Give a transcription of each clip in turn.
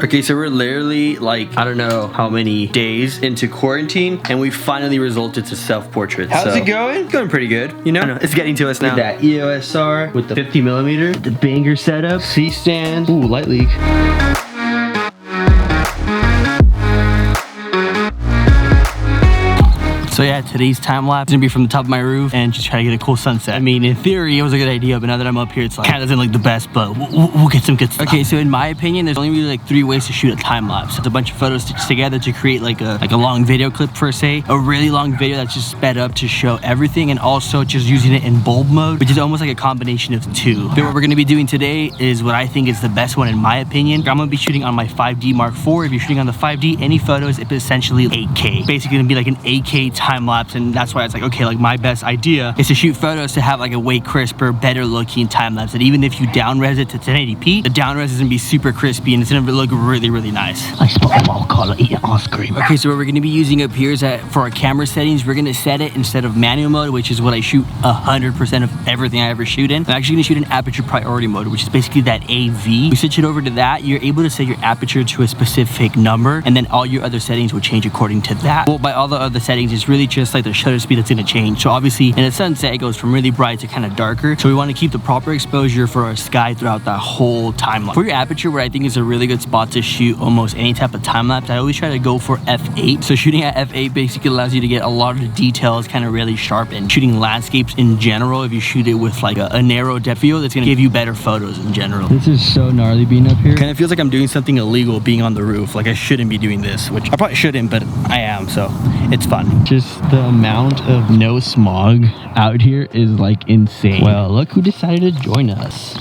Okay, so we're literally like, I don't know how many days into quarantine, and we finally resulted to self-portraits. How's it going? It's going pretty good, you know? It's getting to us now. With that EOS R with the 50mm, the banger setup, C-stand, ooh, light leak. So yeah, today's time lapse is gonna be from the top of my roof and just try to get a cool sunset. I mean, in theory, it was a good idea, but now that I'm up here, it's like, kind of doesn't look the best, but we'll get some good stuff. Okay, so in my opinion, there's only really like 3 ways to shoot a time lapse. It's a bunch of photos stitched together to create like a long video clip per se, a really long video that's just sped up to show everything, and also just using it in bulb mode, which is almost like a combination of 2. But what we're gonna be doing today is what I think is the best one in my opinion. I'm gonna be shooting on my 5D Mark IV. If you're shooting on the 5D, any photos, it's essentially 8K. Basically gonna be like an 8K time lapse, and that's why it's like, okay, like my best idea is to shoot photos to have like a way crisper, better looking time lapse. And even if you down res it to 1080p, the down res is gonna be super crispy and it's gonna look really, really nice. I spoke what call it eating ice cream. Okay, so what we're gonna be using up here is that for our camera settings, we're gonna set it instead of manual mode, which is what I shoot 100% of everything I ever shoot in. I'm actually gonna shoot in aperture priority mode, which is basically that AV. You switch it over to that, you're able to set your aperture to a specific number, and then all your other settings will change according to that. Well, by all the other settings, it's really just like the shutter speed that's going to change. So obviously in a sunset, it goes from really bright to kind of darker. So we want to keep the proper exposure for our sky throughout that whole time lapse. For your aperture, where I think is a really good spot to shoot almost any type of time lapse, I always try to go for f8. So shooting at f8 basically allows you to get a lot of the details kind of really sharp, and shooting landscapes in general, if you shoot it with like a narrow depth field, it's going to give you better photos in general. This is so gnarly being up here. Kind of feels like I'm doing something illegal being on the roof. Like I shouldn't be doing this, which I probably shouldn't, but I am, so it's fun. Just the amount of no smog out here is like insane. Well, look who decided to join us.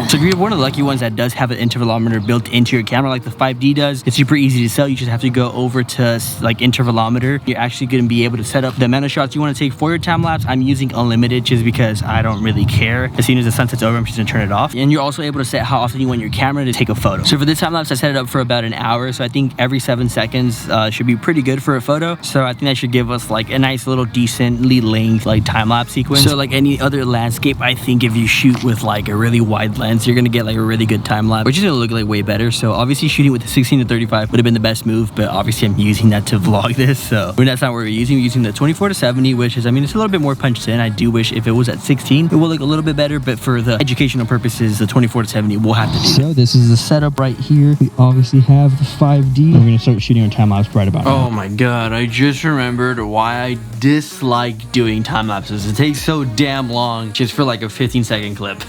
So if you're one of the lucky ones that does have an intervalometer built into your camera like the 5D does, it's super easy to sell. You just have to go over to like intervalometer. You're actually going to be able to set up the amount of shots you want to take for your time lapse. I'm using unlimited just because I don't really care. As soon as the sunset's over, I'm just going to turn it off. And you're also able to set how often you want your camera to take a photo. So for this time lapse, I set it up for about an hour. So I think every 7 seconds should be pretty good for a photo. So I think that should give us like a nice little decently length like time lapse sequence. So like any other landscape, I think if you shoot with like a really wide lens, you're gonna get like a really good time lapse, which is gonna look like way better. So obviously shooting with the 16-35 would have been the best move, but obviously I'm using that to vlog this, so that's not what we're using. We're using the 24-70, which is, I mean, it's a little bit more punched in. I do wish if it was at 16 it would look a little bit better, but for the educational purposes, the 24-70 will have to do. So this is the setup right here. We obviously have the 5D. We're gonna start shooting our time lapse right about now. Oh my god, I just remembered why I dislike doing time lapses. It takes so damn long just for like a 15-second clip.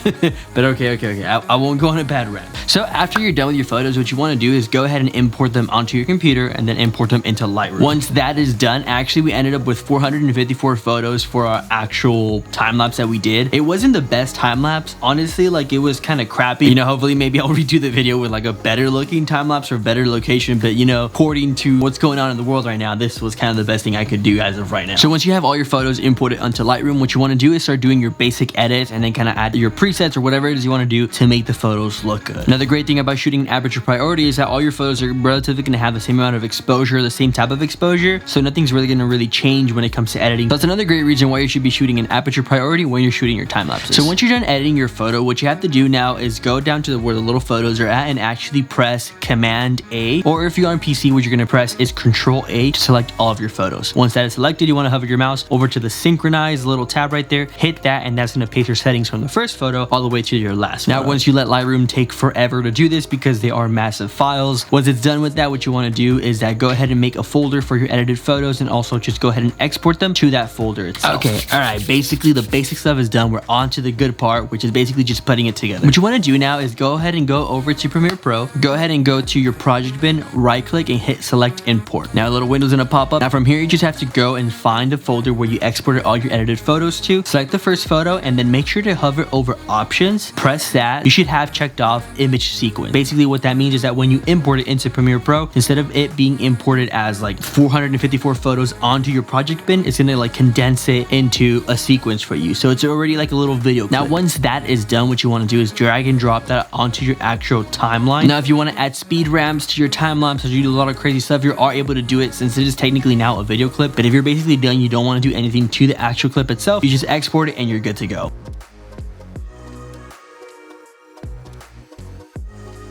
But okay. I won't go on a bad rant. So after you're done with your photos, what you want to do is go ahead and import them onto your computer and then import them into Lightroom. Once that is done, actually we ended up with 454 photos for our actual time lapse that we did. It wasn't the best time lapse, honestly. Like it was kind of crappy. You know, hopefully maybe I'll redo the video with like a better looking time lapse or better location, but you know, according to what's going on in the world right now, this was kind of the best thing I could do as of right now. So once you have all your photos imported onto Lightroom, what you want to do is start doing your basic edits and then kind of add your presets or whatever it is you want to do to make the photos look good. Another great thing about shooting in aperture priority is that all your photos are relatively going to have the same amount of exposure, the same type of exposure, so nothing's really going to change when it comes to editing. So that's another great reason why you should be shooting in aperture priority when you're shooting your time lapses. So once you're done editing your photo, what you have to do now is go down to where the little photos are at and actually press Command A, or if you're on PC, what you're going to press is Control A to select all of your photos. Once that is selected, you want to hover your mouse over to the synchronize little tab right there, hit that, and that's going to paste your settings from the first photo all the way to your last photo. Now once you let Lightroom take forever to do this because they are massive files, once it's done with that, what you want to do is that go ahead and make a folder for your edited photos and also just go ahead and export them to that folder itself. Okay, all right, basically the basic stuff is done. We're on to the good part, which is basically just putting it together. What you want to do now is go ahead and go over to Premiere Pro, go ahead and go to your project bin, right click and hit select import. Now a little window's gonna pop up. Now from here you just have to go and find the folder where you exported all your edited photos to, select the first photo and then make sure to hover over options, press that. You should have checked off image sequence. Basically what that means is that when you import it into Premiere Pro, instead of it being imported as like 454 photos onto your project bin, it's gonna like condense it into a sequence for you, so it's already like a little video clip. Now once that is done, what you want to do is drag and drop that onto your actual timeline. Now if you want to add speed ramps to your time lapse or you do a lot of crazy stuff, you are able to do it since it is technically now a video clip. But if you're basically done, you don't want to do anything to the actual clip itself, you just export it and you're good to go.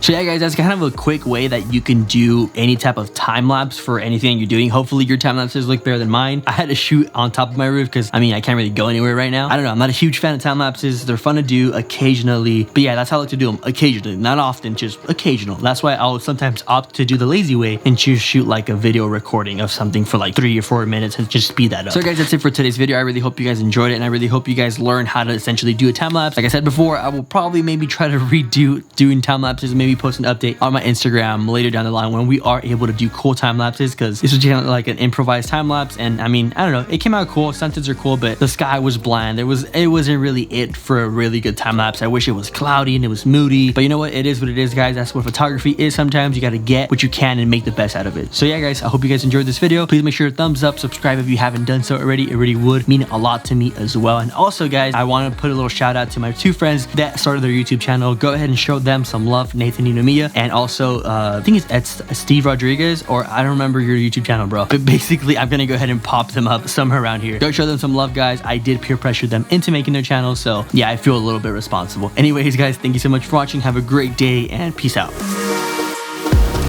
So yeah, guys, that's kind of a quick way that you can do any type of time lapse for anything you're doing. Hopefully your time lapses look better than mine. I had to shoot on top of my roof because I mean I can't really go anywhere right now. I don't know, I'm not a huge fan of time lapses. They're fun to do occasionally, but yeah, that's how I like to do them, occasionally, not often, just occasional. That's why I'll sometimes opt to do the lazy way and choose shoot like a video recording of something for like 3 or 4 minutes and just speed that up. So guys, that's it for today's video. I really hope you guys enjoyed it, and I really hope you guys learn how to essentially do a time lapse. Like I said before, I will probably maybe try to redo doing time lapses and maybe post an update on my Instagram later down the line when we are able to do cool time lapses, because this was just kind of like an improvised time lapse. And I mean, I don't know, it came out cool. Sunsets are cool, but the sky was bland. It wasn't really it for a really good time lapse. I wish it was cloudy and it was moody, but you know what? It is what it is, guys. That's what photography is. Sometimes you got to get what you can and make the best out of it. So yeah, guys, I hope you guys enjoyed this video. Please make sure to thumbs up, subscribe if you haven't done so already. It really would mean a lot to me as well. And also, guys, I want to put a little shout out to my 2 friends that started their YouTube channel. Go ahead and show them some love, Nathan and Nomiya, and also I think it's Steve Rodriguez, or I don't remember your YouTube channel, bro. But basically, I'm gonna go ahead and pop them up somewhere around here. Go show them some love, guys. I did peer pressure them into making their channel, so yeah, I feel a little bit responsible. Anyways, guys, thank you so much for watching. Have a great day and peace out.